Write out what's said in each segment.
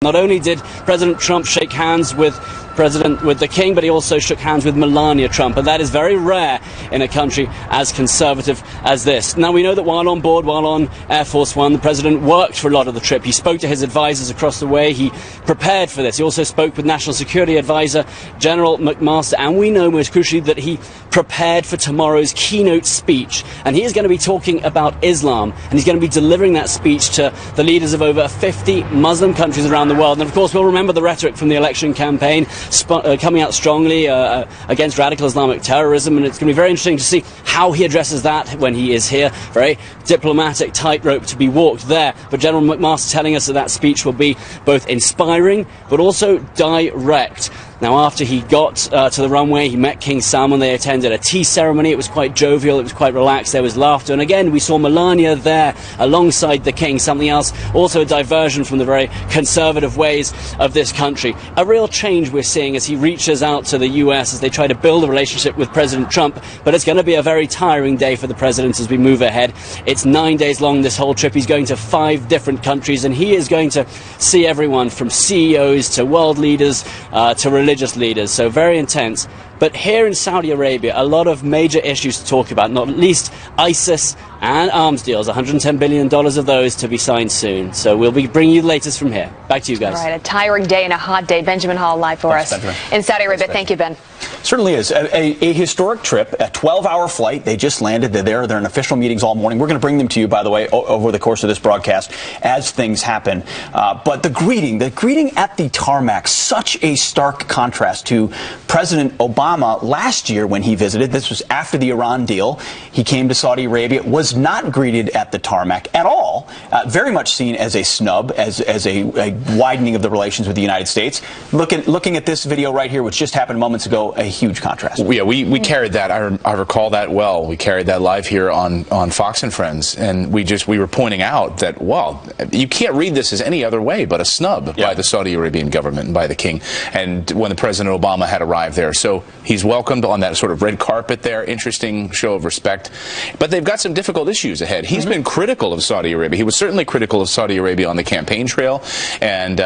Not only did President Trump shake hands with the king, but he also shook hands with Melania Trump, and that is very rare in a country as conservative as this. Now, we know that while on board, while on Air Force One, the president worked for a lot of the trip. He spoke to his advisors across the way. He prepared for this. He also spoke with National Security Advisor General McMaster, and we know most crucially that he prepared for tomorrow's keynote speech, and he is going to be talking about Islam, and he's going to be delivering that speech to the leaders of over 50 Muslim countries around the world. And of course, we'll remember the rhetoric from the election campaign, coming out strongly against radical Islamic terrorism, and it's going to be very interesting to see how he addresses that when he is here. Very diplomatic tightrope to be walked there, but General McMaster telling us that that speech will be both inspiring but also direct. Now, after he got to the runway, he met King Salman. They attended a tea ceremony. It was quite jovial. It was quite relaxed. There was laughter. And again, we saw Melania there alongside the king. Something else, also a diversion from the very conservative ways of this country. A real change we're seeing as he reaches out to the US as they try to build a relationship with President Trump. But it's going to be a very tiring day for the president as we move ahead. It's 9 days long, this whole trip. He's going to 5 different countries, and he is going to see everyone from CEOs to world leaders to religious leaders, so very intense. But here in Saudi Arabia, a lot of major issues to talk about, not least ISIS and arms deals, $110 billion of those to be signed soon. So we'll be bringing you the latest from here. Back to you guys. All right, a tiring day and a hot day. Benjamin Hall live for us in Saudi Arabia. Thank you, Ben. Certainly is. A historic trip, a 12-hour flight. They just landed. They're in official meetings all morning. We're going to bring them to you, by the way, over the course of this broadcast as things happen. But the greeting at the tarmac, such a stark contrast to President Obama last year when he visited. This was after the Iran deal. He came to Saudi Arabia, was not greeted at the tarmac at all, very much seen as a snub, as a widening of the relations with the United States. Looking at this video right here, which just happened moments ago, a huge contrast. Yeah, we carried that. I recall that well. We carried that live here on Fox and Friends, and we were pointing out that, well, you can't read this as any other way but a snub by the Saudi Arabian government and by the king. And when the President Obama had arrived there, so he's welcomed on that sort of red carpet there. Interesting show of respect. But they've got some difficult issues ahead. He's been critical of Saudi Arabia. He was certainly critical of Saudi Arabia on the campaign trail, and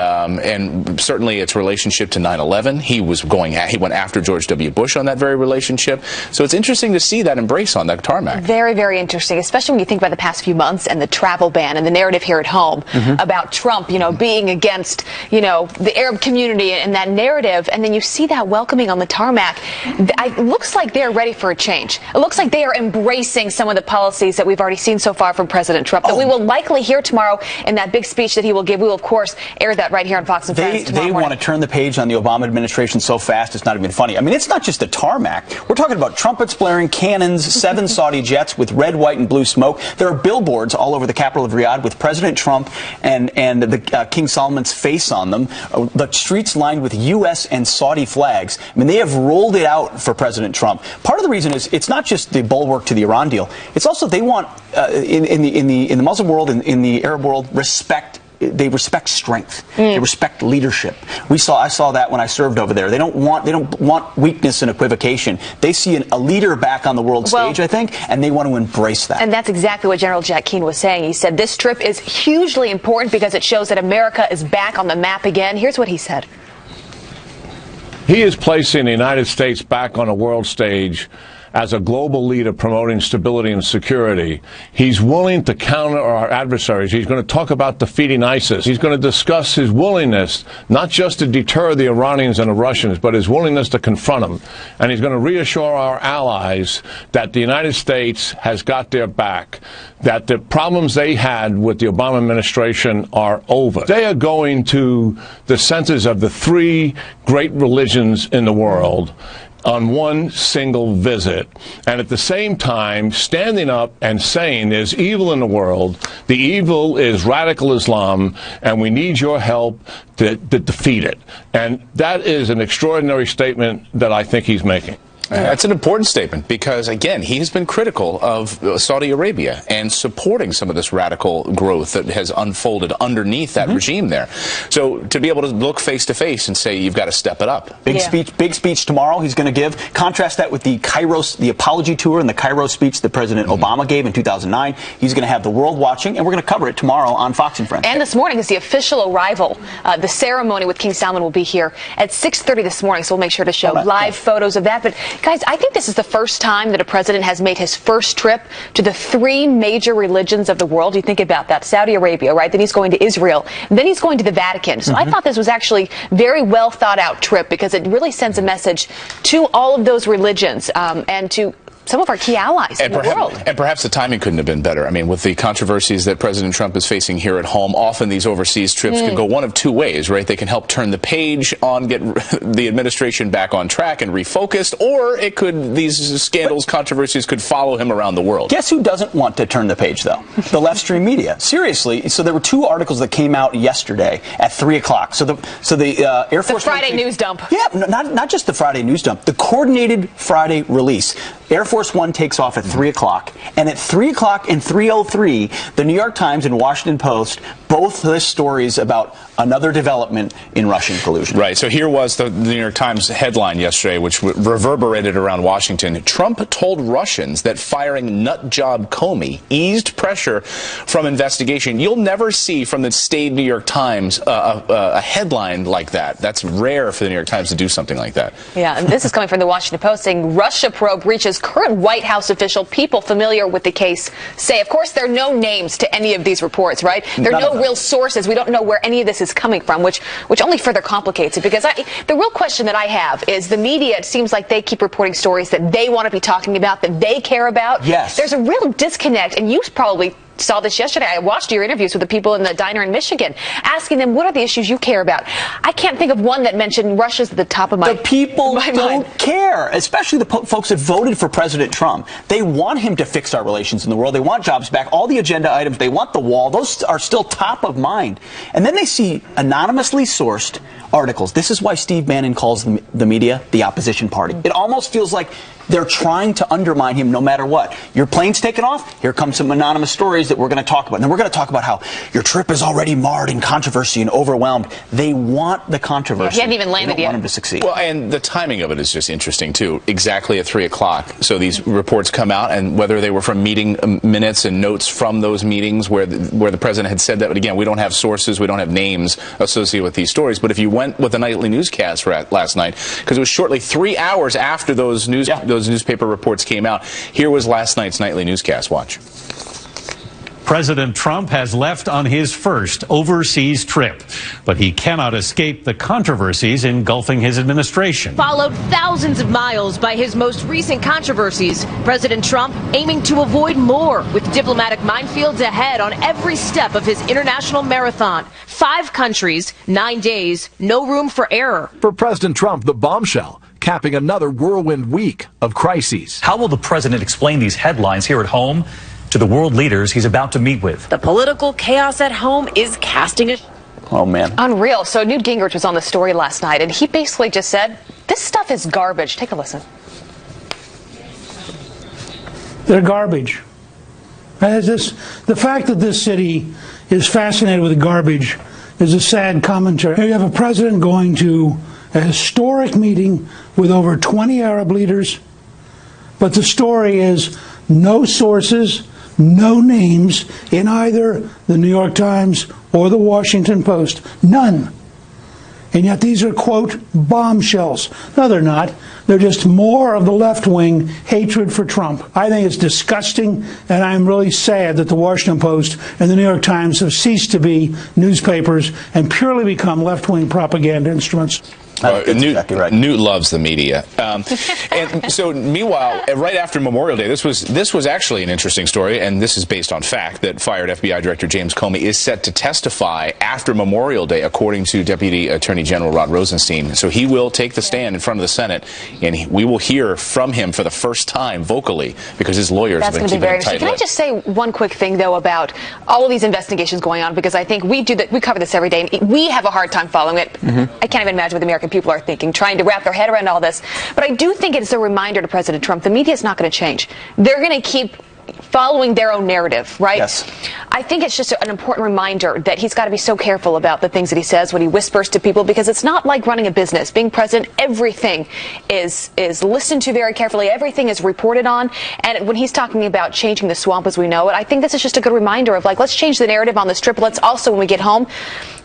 certainly its relationship to 9/11. He went after George W. Bush on that very relationship. So it's interesting to see that embrace on that tarmac. Very, very interesting, especially when you think about the past few months and the travel ban and the narrative here at home about Trump, being against, the Arab community and that narrative. And then you see that welcoming on the tarmac. It looks like they're ready for a change. It looks like they are embracing some of the policies that we've already seen so far from President Trump that we will likely hear tomorrow in that big speech that he will give. We will, of course, air that right here on Fox and Friends tomorrow morning. They want to turn the page on the Obama administration so fast it's not even funny. I mean, it's not just the tarmac. We're talking about trumpets blaring, cannons, 7 Saudi jets with red, white, and blue smoke. There are billboards all over the capital of Riyadh with President Trump and the King Salman's face on them. The streets lined with U.S. and Saudi flags. I mean, they have rolled it out for President Trump. Part of the reason is it's not just the bulwark to the Iran deal. It's also they want in the Muslim world, in the Arab world, respect. They respect strength. They respect leadership. I saw that when I served over there. They don't want weakness and equivocation. They see a leader back on the world stage, I think, and they want to embrace that. And that's exactly what General Jack Keane was saying. He said this trip is hugely important because it shows that America is back on the map again. Here's what he said. He is placing the United States back on a world stage as a global leader promoting stability and security. He's willing to counter our adversaries. He's going to talk about defeating ISIS. He's going to discuss his willingness not just to deter the Iranians and the Russians, but his willingness to confront them. And he's going to reassure our allies that the United States has got their back, that the problems they had with the Obama administration are over. They are going to the centers of the 3 great religions in the world on one single visit, and at the same time standing up and saying there's evil in the world, the evil is radical Islam, and we need your help to defeat it. And that is an extraordinary statement that I think he's making. That's an important statement because, again, he has been critical of Saudi Arabia and supporting some of this radical growth that has unfolded underneath that regime there. So to be able to look face to face and say you've got to step it up. Big speech tomorrow he's going to give. Contrast that with the apology tour and the Cairo speech that President Obama gave in 2009. He's going to have the world watching, and we're going to cover it tomorrow on Fox and Friends. And this morning is the official arrival. The ceremony with King Salman will be here at 6:30 this morning, so we'll make sure to show live photos of that. But guys, I think this is the first time that a president has made his first trip to the three major religions of the world. You think about that. Saudi Arabia, right? Then he's going to Israel. Then he's going to the Vatican. So I thought this was actually very well thought out trip because it really sends a message to all of those religions and to some of our key allies in the world. And perhaps the timing couldn't have been better. I mean, with the controversies that President Trump is facing here at home, often these overseas trips could go one of two ways, right? They can help turn the page on, get the administration back on track and refocused, or it could, these scandals, controversies could follow him around the world. Guess who doesn't want to turn the page, though? The left-stream media. Seriously. So there were two articles that came out yesterday at 3 o'clock. So the Air Force... The Friday news dump. Yeah, not just the Friday news dump. The coordinated Friday release. Air Force One takes off at 3 o'clock, and at 3 o'clock and 3:03, the New York Times and Washington Post both list stories about another development in Russian collusion. Right. So here was the New York Times headline yesterday, which reverberated around Washington. Trump told Russians that firing nut job Comey eased pressure from investigation. You'll never see from the staid New York Times a headline like that. That's rare for the New York Times to do something like that. Yeah, and this is coming from the Washington Post saying Russia probe reaches current White House official. People familiar with the case say, of course, there are no names to any of these reports, right? There are no real sources. We don't know where any of this is coming from, which only further complicates it. Because the real question that I have is the media, it seems like they keep reporting stories that they want to be talking about, that they care about. Yes. There's a real disconnect, and you probably saw this yesterday. I watched your interviews with the people in the diner in Michigan, asking them, what are the issues you care about? I can't think of one that mentioned Russia's at the top of my mind. The people don't care, especially the folks that voted for President Trump. They want him to fix our relations in the world. They want jobs back. All the agenda items, they want the wall. Those are still top of mind. And then they see anonymously sourced articles. This is why Steve Bannon calls the media the opposition party. It almost feels like they're trying to undermine him no matter what. Your plane's taken off. Here come some anonymous stories that we're going to talk about. And then we're going to talk about how your trip is already marred in controversy and overwhelmed. They want the controversy. He hadn't even landed yet. yet. Want him to succeed. Well, and the timing of it is just interesting, too. Exactly at 3 o'clock. So these reports come out, and whether they were from meeting minutes and notes from those meetings where the president had said that. But again, we don't have sources. We don't have names associated with these stories. But if you went with the nightly newscast last night, because it was shortly 3 hours after those newspaper reports came out, here was last night's nightly newscast. Watch. President Trump has left on his first overseas trip, but he cannot escape the controversies engulfing his administration. Followed thousands of miles by his most recent controversies, President Trump aiming to avoid more with diplomatic minefields ahead on every step of his international marathon. 5 countries, 9 days, no room for error. For President Trump, the bombshell capping another whirlwind week of crises. How will the president explain these headlines here at home to the world leaders he's about to meet with? The political chaos at home is casting a... Oh, man. Unreal. So Newt Gingrich was on the story last night, and he basically just said, this stuff is garbage. Take a listen. They're garbage. The fact that this city is fascinated with garbage is a sad commentary. Here you have a president going to a historic meeting with over 20 Arab leaders, but the story is no sources, no names in either the New York Times or the Washington Post. None. And yet these are, quote, bombshells. No, they're not. They're just more of the left-wing hatred for Trump. I think it's disgusting, and I'm really sad that the Washington Post and the New York Times have ceased to be newspapers and purely become left-wing propaganda instruments. Newt loves the media. And so, meanwhile, right after Memorial Day, this was actually an interesting story, and this is based on fact, that fired FBI Director James Comey is set to testify after Memorial Day, according to Deputy Attorney General Rod Rosenstein. So he will take the stand in front of the Senate, and we will hear from him for the first time vocally, because his lawyers have been keeping it tight-lipped. Can I just say one quick thing, though, about all of these investigations going on, because I think we cover this every day, and we have a hard time following it. I can't even imagine what the American people are thinking, trying to wrap their head around all this. But I do think it's a reminder to President Trump, the media is not going to change. They're going to keep following their own narrative, right? Yes. I think it's just an important reminder that he's got to be so careful about the things that he says when he whispers to people, because it's not like running a business. Being president, everything is listened to very carefully. Everything is reported on. And when he's talking about changing the swamp as we know it, I think this is just a good reminder of, like, let's change the narrative on this trip. Let's also, when we get home,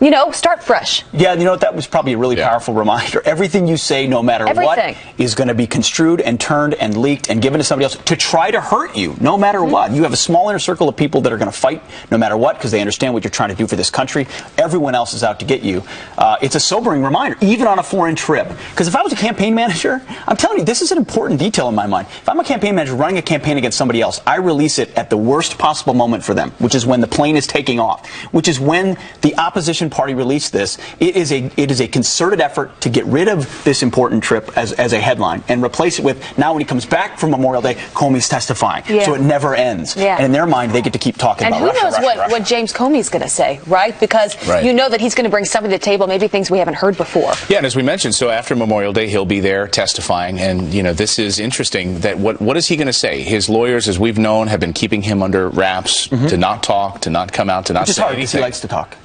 you know, start fresh. Yeah, you know, that was probably a really powerful reminder. Everything you say, no matter what, is going to be construed and turned and leaked and given to somebody else to try to hurt you, no matter what. You have a small inner circle of people that are going to fight no matter what because they understand what you're trying to do for this country. Everyone else is out to get you. It's a sobering reminder, even on a foreign trip. Because if I was a campaign manager, I'm telling you, this is an important detail in my mind. If I'm a campaign manager running a campaign against somebody else, I release it at the worst possible moment for them, which is when the plane is taking off, which is when the opposition party released this. It is a concerted effort to get rid of this important trip as a headline and replace it with, now when he comes back from Memorial Day, Comey's testifying. So it never ends. And in their mind, they get to keep talking about Russia. And who knows what James Comey's going to say, right? Because you know that he's going to bring something to the table, maybe things we haven't heard before. Yeah, and as we mentioned, so after Memorial Day, he'll be there testifying. And, you know, this is interesting that what is he going to say? His lawyers, as we've known, have been keeping him under wraps to not talk, to not come out, to not say anything. Which is hard because he likes to talk.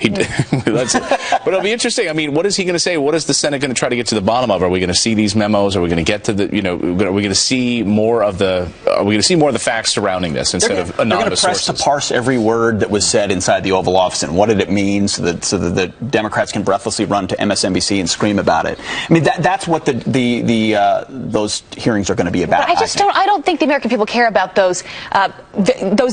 But it'll be interesting. I mean, what is he going to say? What is the Senate going to try to get to the bottom of? Are we going to see these memos? Are we going to get to the, you know, are we going to see more of the facts surrounding this instead of anonymous sources? To parse every word that was said inside the Oval Office and what did it mean so that the Democrats can breathlessly run to MSNBC and scream about it. I mean, that's what those hearings are going to be about. But I don't think the American people care about those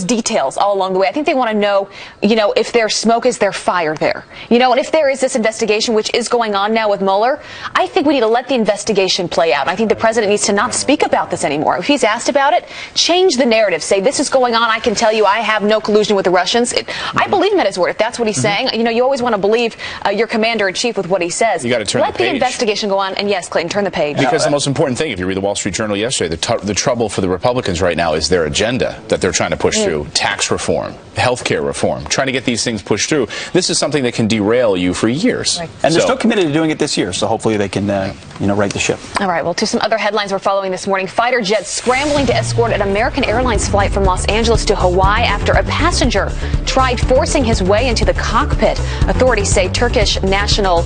details all along the way. I think they want to know, you know, if there's smoke, is there fire there? You know, and if there is this investigation, which is going on now with Mueller, I think we need to let the investigation play out. I think the president needs to not speak about this anymore. If he's asked about it, change the narrative. Say, this is going on. I can tell you I have no collusion with the Russians. I believe him at his word. If that's what he's saying, you know, you always want to believe your commander-in-chief with what he says. You got to turn Let the investigation go on. And yes, Clayton, turn the page. Because the most important thing, if you read the Wall Street Journal yesterday, the trouble for the Republicans right now is their agenda that they're trying to push through. Tax reform, health care reform, trying to get these things pushed through. This is something that can derail you for years. Right. And they're still committed to doing it this year, so hopefully they can, right the ship. All right, well, to some other headlines we're following this morning. Fighter jets scrambling to escort an American Airlines flight from Los Angeles to Hawaii after a passenger tried forcing his way into the cockpit. Authorities say Turkish national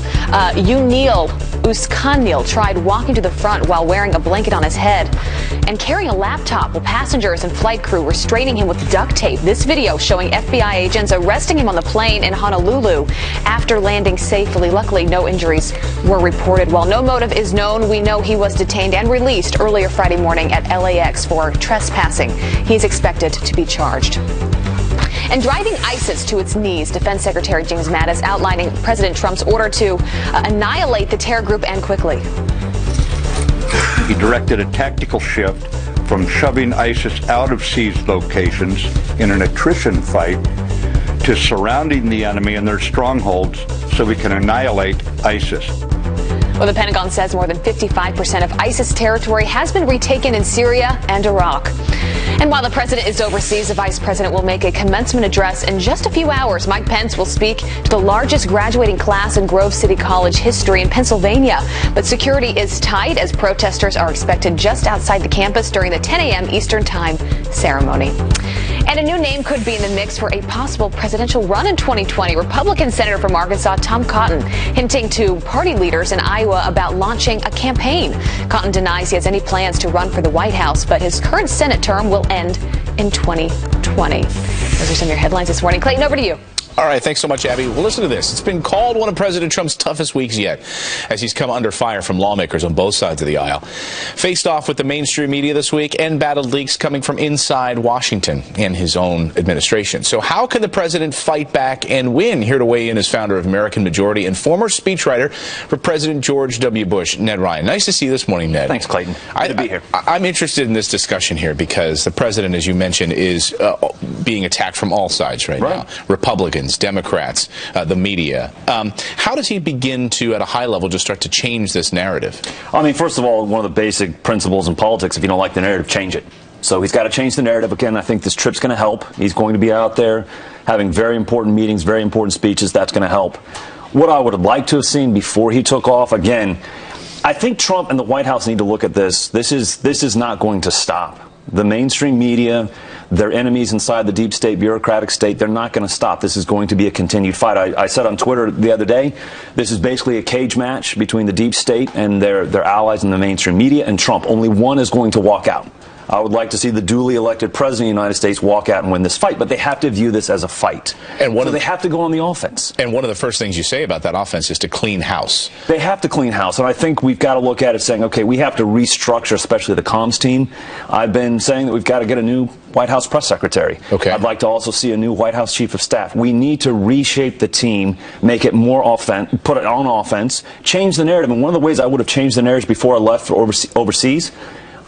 Unil Uskanil tried walking to the front while wearing a blanket on his head and carrying a laptop, while passengers and flight crew restraining him with duct tape. This video showing FBI agents arresting him on the plane in Honolulu after landing safely. Luckily, no injuries were reported. While no motive is known, we know he was detained and released earlier Friday morning at LAX for trespassing. He's expected to be charged. And driving ISIS to its knees, Defense Secretary James Mattis outlining President Trump's order to annihilate the terror group and quickly. He directed a tactical shift from shoving ISIS out of seized locations in an attrition fight to surrounding the enemy in their strongholds so we can annihilate ISIS. Well, the Pentagon says more than 55% of ISIS territory has been retaken in Syria and Iraq. And while the president is overseas, the vice president will make a commencement address in just a few hours. Mike Pence will speak to the largest graduating class in Grove City College history in Pennsylvania. But security is tight as protesters are expected just outside the campus during the 10 a.m. Eastern Time ceremony. And a new name could be in the mix for a possible presidential run in 2020. Republican Senator from Arkansas Tom Cotton hinting to party leaders in Iowa about launching a campaign. Cotton denies he has any plans to run for the White House, but his current Senate term will end in 2020. Those are some of your headlines this morning. Clayton, over to you. All right, thanks so much, Abby. Well, listen to this. It's been called one of President Trump's toughest weeks yet, as he's come under fire from lawmakers on both sides of the aisle. Faced off with the mainstream media this week and battled leaks coming from inside Washington and his own administration. So how can the president fight back and win? Here to weigh in is founder of American Majority and former speechwriter for President George W. Bush, Ned Ryan. Nice to see you this morning, Ned. Thanks, Clayton. Good to be here. I'm interested in this discussion here because the president, as you mentioned, is being attacked from all sides right now. Republicans, Democrats, the media. How does he begin to, at a high level, just start to change this narrative? I mean, first of all, one of the basic principles in politics, if you don't like the narrative, change it. So he's got to change the narrative. Again, I think this trip's going to help. He's going to be out there having very important meetings, very important speeches. That's going to help. What I would have liked to have seen before he took off, again, I think Trump and the White House need to look at this. This is not going to stop. The mainstream media, their enemies inside the deep state, bureaucratic state, they're not going to stop. This is going to be a continued fight. I said on Twitter the other day, this is basically a cage match between the deep state and their allies in the mainstream media and Trump. Only one is going to walk out. I would like to see the duly elected president of the United States walk out and win this fight, but they have to view this as a fight. And they have to go on the offense. And one of the first things you say about that offense is to clean house. They have to clean house, and I think we've got to look at it saying, okay, we have to restructure, especially the comms team. I've been saying that we've got to get a new White House press secretary. Okay. I'd like to also see a new White House chief of staff. We need to reshape the team, make it more put it on offense, change the narrative. And one of the ways I would have changed the narrative before I left for overseas,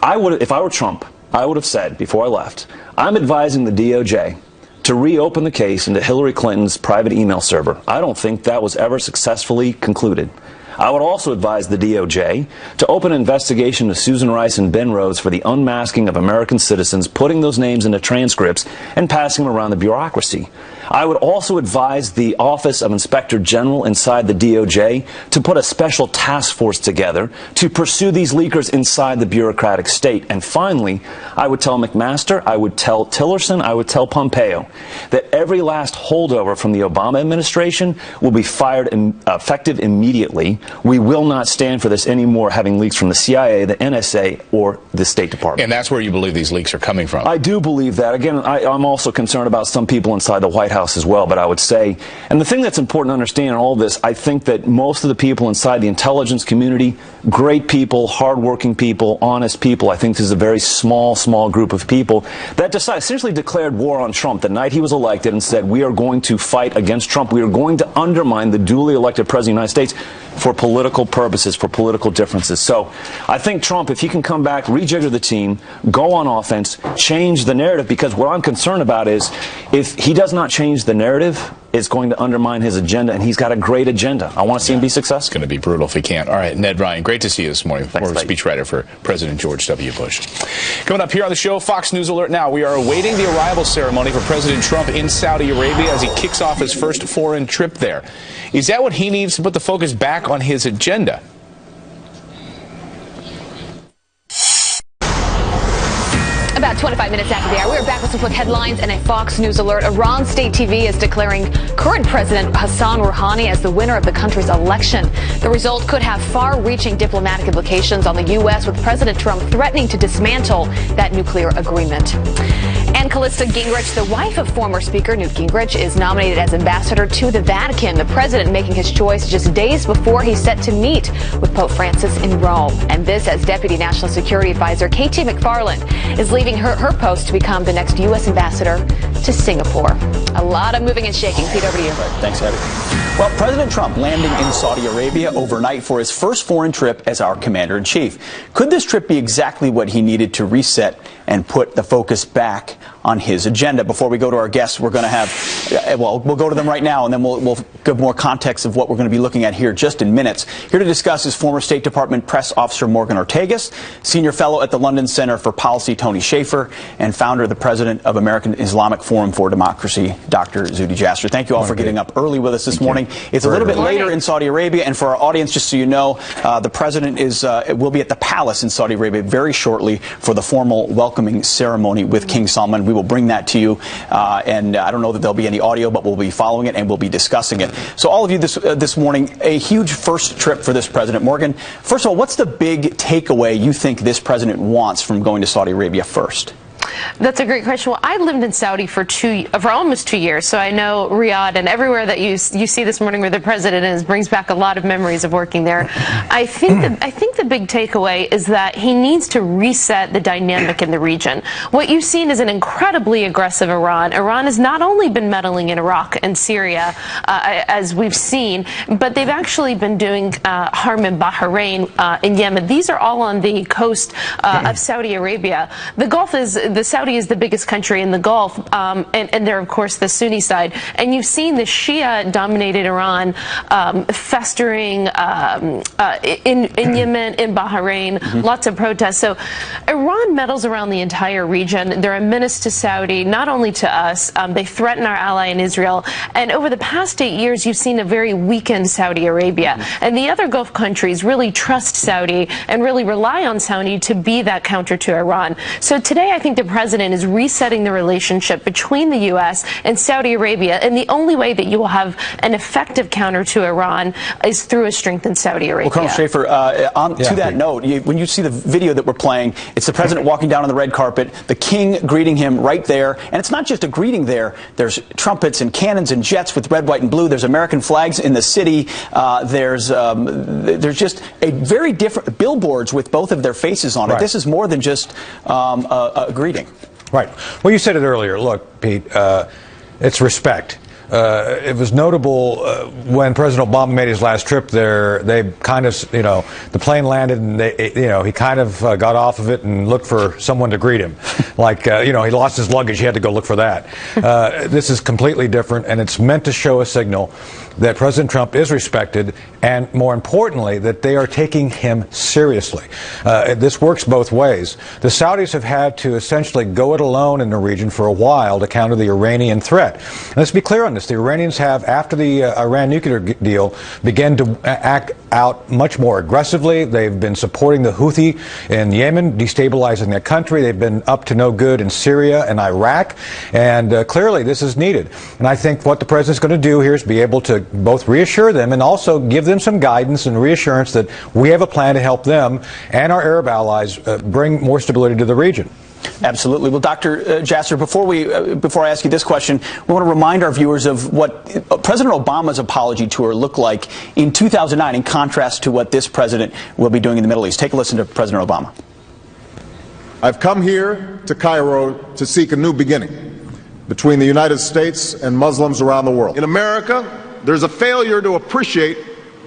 if I were Trump, I would have said before I left, I'm advising the DOJ to reopen the case into Hillary Clinton's private email server. I don't think that was ever successfully concluded. I would also advise the DOJ to open an investigation to Susan Rice and Ben Rhodes for the unmasking of American citizens, putting those names into transcripts and passing them around the bureaucracy. I would also advise the Office of Inspector General inside the DOJ to put a special task force together to pursue these leakers inside the bureaucratic state. And finally, I would tell McMaster, I would tell Tillerson, I would tell Pompeo that every last holdover from the Obama administration will be fired effective immediately. We will not stand for this anymore, having leaks from the CIA, the NSA, or the State Department. And that's where you believe these leaks are coming from? I do believe that. Again, I'm also concerned about some people inside the White House as well, but I would say, and the thing that's important to understand in all this, I think that most of the people inside the intelligence community, great people, hardworking people, honest people, I think this is a very small group of people that essentially declared war on Trump the night he was elected and said, we are going to fight against Trump. We are going to undermine the duly elected president of the United States for political purposes, for political differences. So I think Trump, if he can come back, rejigger the team, go on offense, change the narrative, because what I'm concerned about is if he does not change the narrative, it's going to undermine his agenda, and he's got a great agenda. I want to see him be successful. It's going to be brutal if he can't. All right, Ned Ryan, great to see you this morning. Thanks, former speechwriter for President George W. Bush. Coming up here on the show, Fox News Alert now. We are awaiting the arrival ceremony for President Trump in Saudi Arabia as he kicks off his first foreign trip there. Is that what he needs to put the focus back on his agenda? About 25 minutes after the hour, we're back with some quick headlines and a Fox News alert. Iran State TV is declaring current President Hassan Rouhani as the winner of the country's election. The result could have far-reaching diplomatic implications on the U.S., with President Trump threatening to dismantle that nuclear agreement. And Callista Gingrich, the wife of former Speaker Newt Gingrich, is nominated as ambassador to the Vatican. The president making his choice just days before he's set to meet with Pope Francis in Rome. And this as Deputy National Security Advisor KT McFarland is leaving her post to become the next U.S. ambassador to Singapore. A lot of moving and shaking. Pete, over to you. Thanks, Abby. Well, President Trump landing in Saudi Arabia overnight for his first foreign trip as our commander-in-chief. Could this trip be exactly what he needed to reset and put the focus back on his agenda? Before we go to our guests, we're going to have, well, we'll go to them right now, and then we'll give more context of what we're going to be looking at here just in minutes. Here to discuss is former State Department press officer Morgan Ortagus, senior fellow at the London Center for Policy Tony Shaffer, and founder of the president of American Islamic Forum for Democracy, Dr. Zuhdi Jasser. Thank you all for getting up early with us this morning. It's a little bit later in Saudi Arabia, and for our audience, just so you know, the president will be at the palace in Saudi Arabia very shortly for the formal welcoming ceremony with King Salman. We will bring that to you, and I don't know that there'll be any audio, but we'll be following it and we'll be discussing it. So all of you this morning, a huge first trip for this president. Morgan, first of all, what's the big takeaway you think this president wants from going to Saudi Arabia first? That's a great question. Well, I lived in Saudi for almost 2 years, so I know Riyadh, and everywhere that you see this morning where the president is brings back a lot of memories of working there. I think the big takeaway is that he needs to reset the dynamic in the region. What you've seen is an incredibly aggressive Iran. Iran has not only been meddling in Iraq and Syria, as we've seen, but they've actually been doing harm in Bahrain, in Yemen. These are all on the coast of Saudi Arabia. The Gulf is the Saudi is the biggest country in the Gulf, and they're, of course, the Sunni side. And you've seen the Shia-dominated Iran festering in Yemen, in Bahrain, lots of protests. So Iran meddles around the entire region. They're a menace to Saudi, not only to us. They threaten our ally in Israel. And over the past 8 years, you've seen a very weakened Saudi Arabia. And the other Gulf countries really trust Saudi and really rely on Saudi to be that counter to Iran. So today, I think the president is resetting the relationship between the U.S. and Saudi Arabia. And the only way that you will have an effective counter to Iran is through a strengthened Saudi Arabia. Well, Colonel Schaefer, to that note, when you see the video that we're playing, it's the president walking down on the red carpet, the king greeting him right there. And it's not just a greeting there. There's trumpets and cannons and jets with red, white, and blue. There's American flags in the city. There's just a very different billboards with both of their faces on it. Right. This is more than just a greeting. Right. Well, you said it earlier. Look, Pete, it's respect. It was notable when President Obama made his last trip there. They kind of, the plane landed and he kind of got off of it and looked for someone to greet him. Like, he lost his luggage. He had to go look for that. This is completely different, and it's meant to show a signal that President Trump is respected, and more importantly, that they are taking him seriously. This works both ways. The Saudis have had to essentially go it alone in the region for a while to counter the Iranian threat. And let's be clear on this. The Iranians have, after the Iran nuclear deal, began to act out much more aggressively. They've been supporting the Houthi in Yemen, destabilizing their country. They've been up to no good in Syria and Iraq. And clearly this is needed. And I think what the president's going to do here is be able to both reassure them and also give them some guidance and reassurance that we have a plan to help them and our Arab allies bring more stability to the region. Absolutely. Well, Dr. Jasser, before I ask you this question, we want to remind our viewers of what President Obama's apology tour looked like in 2009 in contrast to what this president will be doing in the Middle East. Take a listen to President Obama. I've come here to Cairo to seek a new beginning between the United States and Muslims around the world. In America, there's a failure to appreciate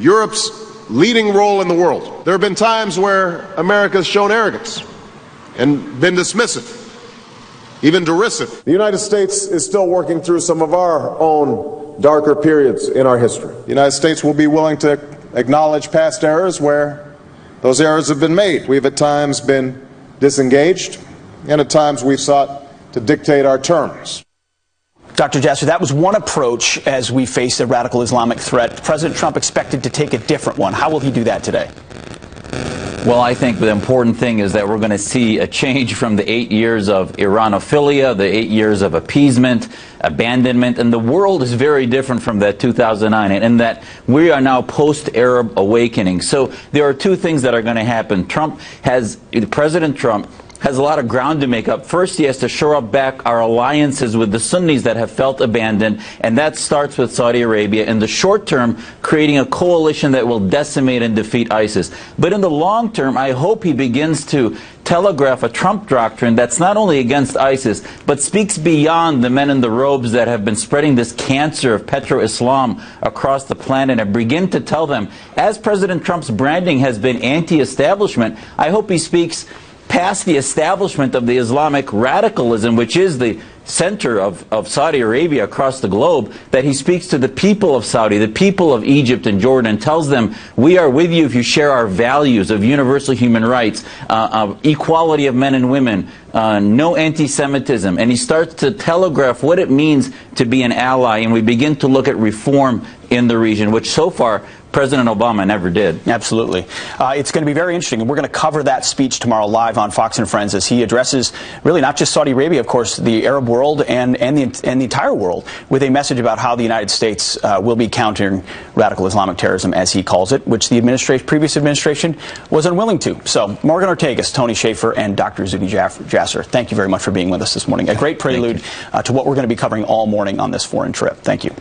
Europe's leading role in the world. There have been times where America has shown arrogance and been dismissive, even derisive. The United States is still working through some of our own darker periods in our history. The United States will be willing to acknowledge past errors where those errors have been made. We've at times been disengaged, and at times we've sought to dictate our terms. Dr. Jasser, that was one approach as we face a radical Islamic threat. President Trump expected to take a different one. How will he do that today? Well, I think the important thing is that we're going to see a change from the 8 years of Iranophilia, the 8 years of appeasement, abandonment, and the world is very different from that 2009, in that we are now post-Arab awakening. So there are two things that are going to happen. President Trump has a lot of ground to make up. First, he has to shore up back our alliances with the Sunnis that have felt abandoned, and that starts with Saudi Arabia. In the short term, creating a coalition that will decimate and defeat ISIS. But in the long term, I hope he begins to telegraph a Trump doctrine that's not only against ISIS, but speaks beyond the men in the robes that have been spreading this cancer of petro-Islam across the planet, and begin to tell them, as President Trump's branding has been anti-establishment, I hope he speaks past the establishment of the Islamic radicalism, which is the center of Saudi Arabia across the globe, that he speaks to the people of Saudi, the people of Egypt and Jordan, and tells them, we are with you if you share our values of universal human rights, of equality of men and women, no anti-Semitism. And he starts to telegraph what it means to be an ally, and we begin to look at reform in the region, which so far President Obama never did. Absolutely. It's going to be very interesting, and we're going to cover that speech tomorrow live on Fox and Friends as he addresses really not just Saudi Arabia, of course, the Arab world and the entire world, with a message about how the United States will be countering radical Islamic terrorism, as he calls it, which the previous administration was unwilling to. So, Morgan Ortagus, Tony Schaefer, and Dr. Zuhdi Jasser, thank you very much for being with us this morning. A great prelude to what we're going to be covering all morning on this foreign trip. Thank you.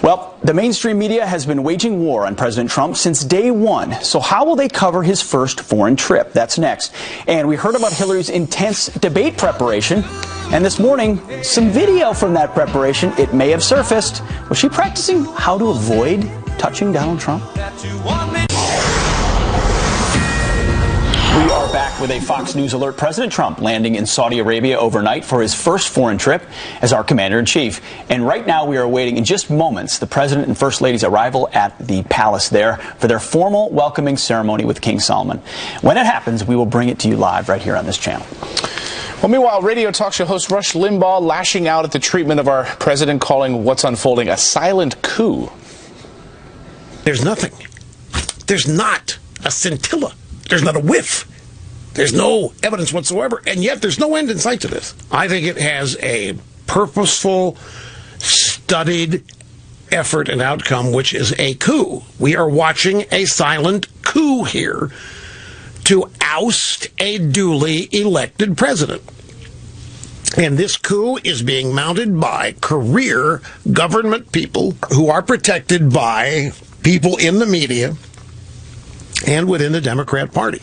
Well, the mainstream media has been waging war on President Trump since day one. So how will they cover his first foreign trip? That's next. And we heard about Hillary's intense debate preparation. And this morning, some video from that preparation. It may have surfaced. Was she practicing how to avoid touching Donald Trump? We are back with with a Fox News alert. President Trump landing in Saudi Arabia overnight for his first foreign trip as our commander-in-chief. And right now we are awaiting in just moments the president and first lady's arrival at the palace there for their formal welcoming ceremony with King Solomon. When it happens, we will bring it to you live right here on this channel. Well, meanwhile, radio talk show host Rush Limbaugh lashing out at the treatment of our president, calling what's unfolding a silent coup. There's nothing. There's not a scintilla. There's not a whiff. There's no evidence whatsoever, and yet there's no end in sight to this. I think it has a purposeful, studied effort and outcome, which is a coup. We are watching a silent coup here to oust a duly elected president. And this coup is being mounted by career government people who are protected by people in the media and within the Democrat Party.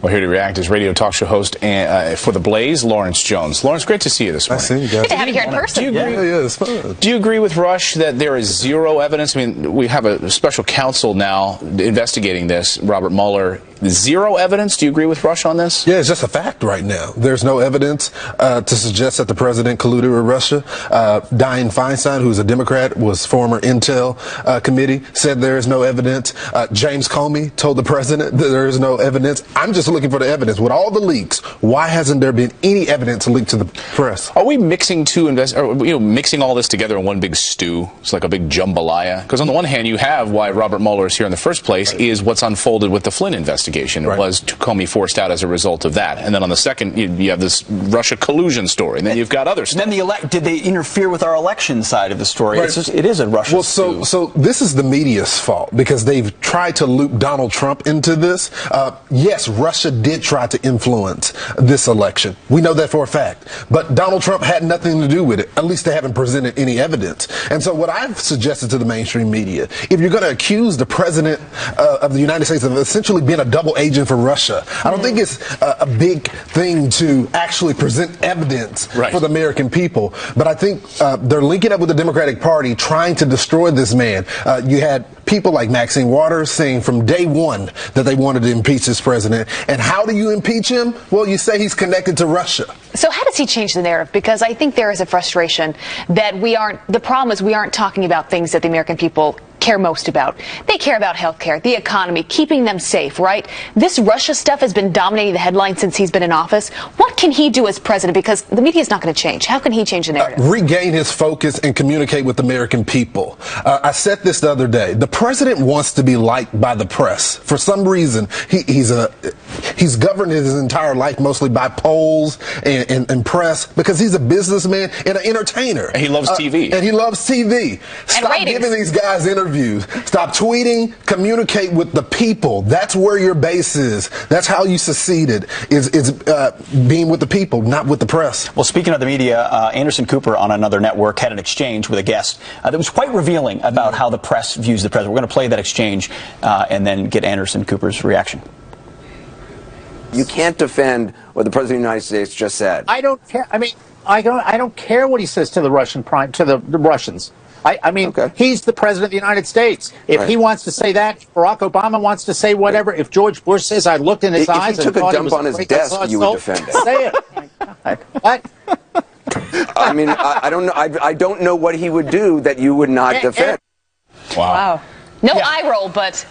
Well, here to react is radio talk show host for The Blaze, Lawrence Jones. Lawrence, great to see you this morning. I see you guys. Good to have you here in person. Do you agree? Yeah, it's fun. Do you agree with Rush that there is zero evidence? I mean, we have a special counsel now investigating this, Robert Mueller. Zero evidence? Do you agree with Rush on this? Yeah, it's just a fact right now. There's no evidence to suggest that the president colluded with Russia. Dianne Feinstein, who's a Democrat, was former Intel committee, said there is no evidence. James Comey told the president that there is no evidence. I'm just looking for the evidence. With all the leaks, why hasn't there been any evidence leaked to the press? Are we mixing mixing all this together in one big stew? It's like a big jambalaya. Because on the one hand, you have why Robert Mueller is here in the first place is what's unfolded with the Flynn investigation. It was Comey forced out as a result of that. And then on the second, you have this Russia collusion story. And then you've got other stuff. And then did they interfere with our election side of the story? Right. It is a Russia stew. So this is the media's fault because they've tried to loop Donald Trump into this. Yes, Russia did try to influence this election. We know that for a fact. But Donald Trump had nothing to do with it. At least they haven't presented any evidence. And so what I've suggested to the mainstream media, if you're going to accuse the president of the United States of essentially being a double agent for Russia, I don't think it's a big thing to actually present evidence for the American people. But I think they're linking up with the Democratic Party, trying to destroy this man. You had people like Maxine Waters saying from day one that they wanted to impeach this president. And how do you impeach him? Well, you say he's connected to Russia. So how does he change the narrative? Because I think there is a frustration that the problem is we aren't talking about things that the American people care most about. They care about healthcare, the economy, keeping them safe, right? This Russia stuff has been dominating the headlines since he's been in office. What can he do as president? Because the media is not going to change. How can he change the narrative? Regain his focus and communicate with the American people. I said this the other day. The president wants to be liked by the press. For some reason, he's governed his entire life mostly by polls and press because he's a businessman and an entertainer. And he loves TV. And he loves TV. Stop giving these guys interviews. Stop tweeting. Communicate with the people. That's where your base is. That's how you succeeded, is being with the people, not with the press. Well, speaking of the media, Anderson Cooper on another network had an exchange with a guest that was quite revealing about how the press views the president. We're going to play that exchange and then get Anderson Cooper's reaction. You can't defend what the President of the United States just said. I don't care. I mean, I don't care what he says to the Russians. I mean, he's the President of the United States. If he wants to say that, Barack Obama wants to say whatever. If George Bush says, I looked in his eyes and thought he was a dump on his desk, you would defend it. Say it. What? I mean, I don't know. I don't know what he would do that you would not defend. Wow. No eye roll, but...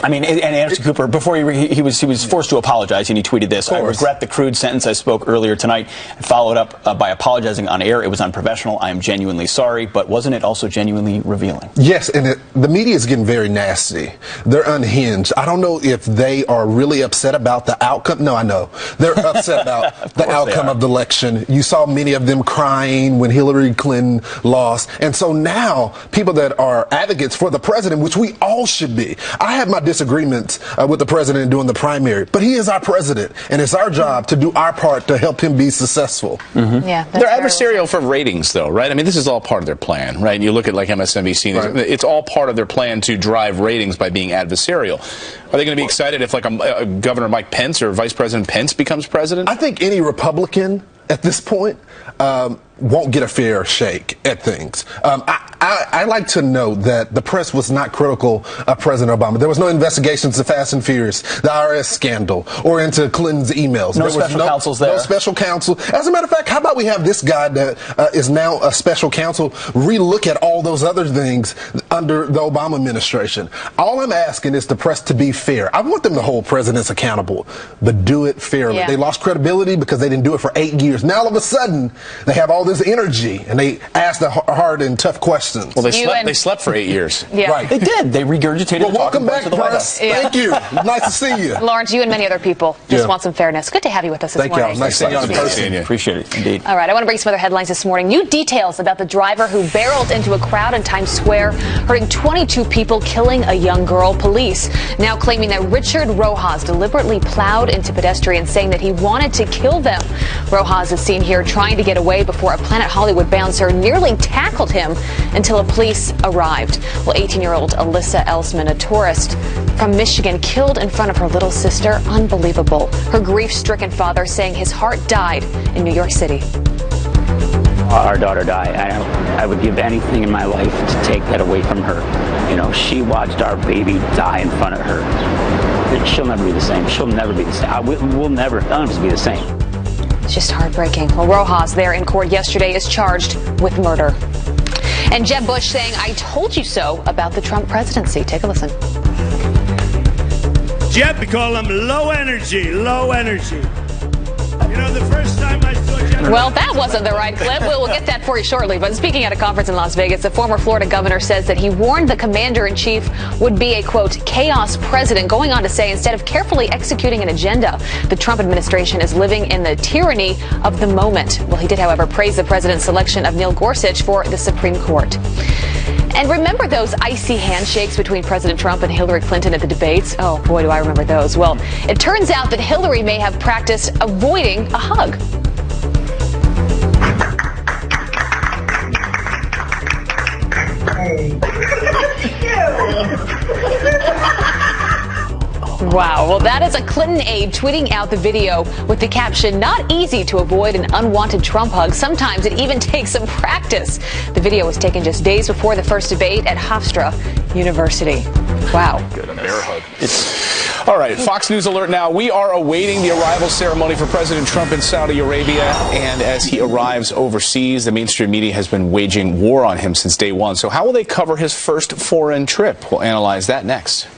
I mean, and Anderson Cooper, before he was forced to apologize, and he tweeted this: "I regret the crude sentence I spoke earlier tonight. I followed up by apologizing on air. It was unprofessional. I am genuinely sorry, but wasn't it also genuinely revealing?" Yes, and the media is getting very nasty. They're unhinged. I don't know if they are really upset about the outcome. No, I know. They're upset about the outcome of the election. You saw many of them crying when Hillary Clinton lost. And so now, people that are advocates for the president, which we all should be. I have my disagreements with the president during the primary, but he is our president, and it's our job to do our part to help him be successful. Yeah, they're adversarial for ratings, though, right? I mean, this is all part of their plan, right? You look at like MSNBC, it's all part of their plan to drive ratings by being adversarial. Are they going to be excited if like a Governor Mike Pence or Vice President Pence becomes president? I think any Republican at this point won't get a fair shake at things. I like to note that the press was not critical of President Obama. There was no investigations to Fast and Furious, the IRS scandal, or into Clinton's emails. No special counsels there. No special counsel. As a matter of fact, how about we have this guy that is now a special counsel relook at all those other things under the Obama administration? All I'm asking is the press to be fair. I want them to hold presidents accountable, but do it fairly. Yeah. They lost credibility because they didn't do it for 8 years. Now all of a sudden, they have all this energy, and they ask the hard and tough questions. Well, they slept for 8 years. Yeah. Right. They did. They regurgitated Well, the welcome talking back, points of the White press. House. Yeah. Thank you. Nice to see you. Lawrence, you and many other people just Yeah. want some fairness. Good to have you with us this Thank morning. y'all. Nice seeing you in person. Appreciate it, indeed. All right, I want to bring some other headlines this morning. New details about the driver who barreled into a crowd in Times Square, hurting 22 people, killing a young girl. Police now claiming that Richard Rojas deliberately plowed into pedestrians, saying that he wanted to kill them. Rojas is seen here trying to get away before a Planet Hollywood bouncer nearly tackled him until police arrived. Well, 18-year-old Alyssa Elsman, a tourist from Michigan, killed in front of her little sister. Unbelievable. Her grief-stricken father saying his heart died in New York City. Our daughter died. I would give anything in my life to take that away from her. You know, she watched our baby die in front of her. She'll never be the same. She'll never be the same. We'll never, none of us be the same. It's just heartbreaking. Well, Rojas there in court yesterday is charged with murder. And Jeb Bush saying, "I told you so" about the Trump presidency. Take a listen. Jeb, we call him low energy, low energy. You know, the first time I saw Jeb... Well, that wasn't the right clip. We'll get that for you shortly. But speaking at a conference in Las Vegas, the former Florida governor says that he warned the commander-in-chief would be a, quote, chaos president, going on to say instead of carefully executing an agenda, the Trump administration is living in the tyranny of the moment. Well, he did, however, praise the president's selection of Neil Gorsuch for the Supreme Court. And remember those icy handshakes between President Trump and Hillary Clinton at the debates? Oh, boy, do I remember those. Well, it turns out that Hillary may have practiced avoiding a hug. Wow. Well, that is a Clinton aide tweeting out the video with the caption, "Not easy to avoid an unwanted Trump hug. Sometimes it even takes some practice." The video was taken just days before the first debate at Hofstra University. Wow. Good. A bear hug. All right, Fox News alert now. We are awaiting the arrival ceremony for President Trump in Saudi Arabia. And as he arrives overseas, the mainstream media has been waging war on him since day one. So how will they cover his first foreign trip? We'll analyze that next.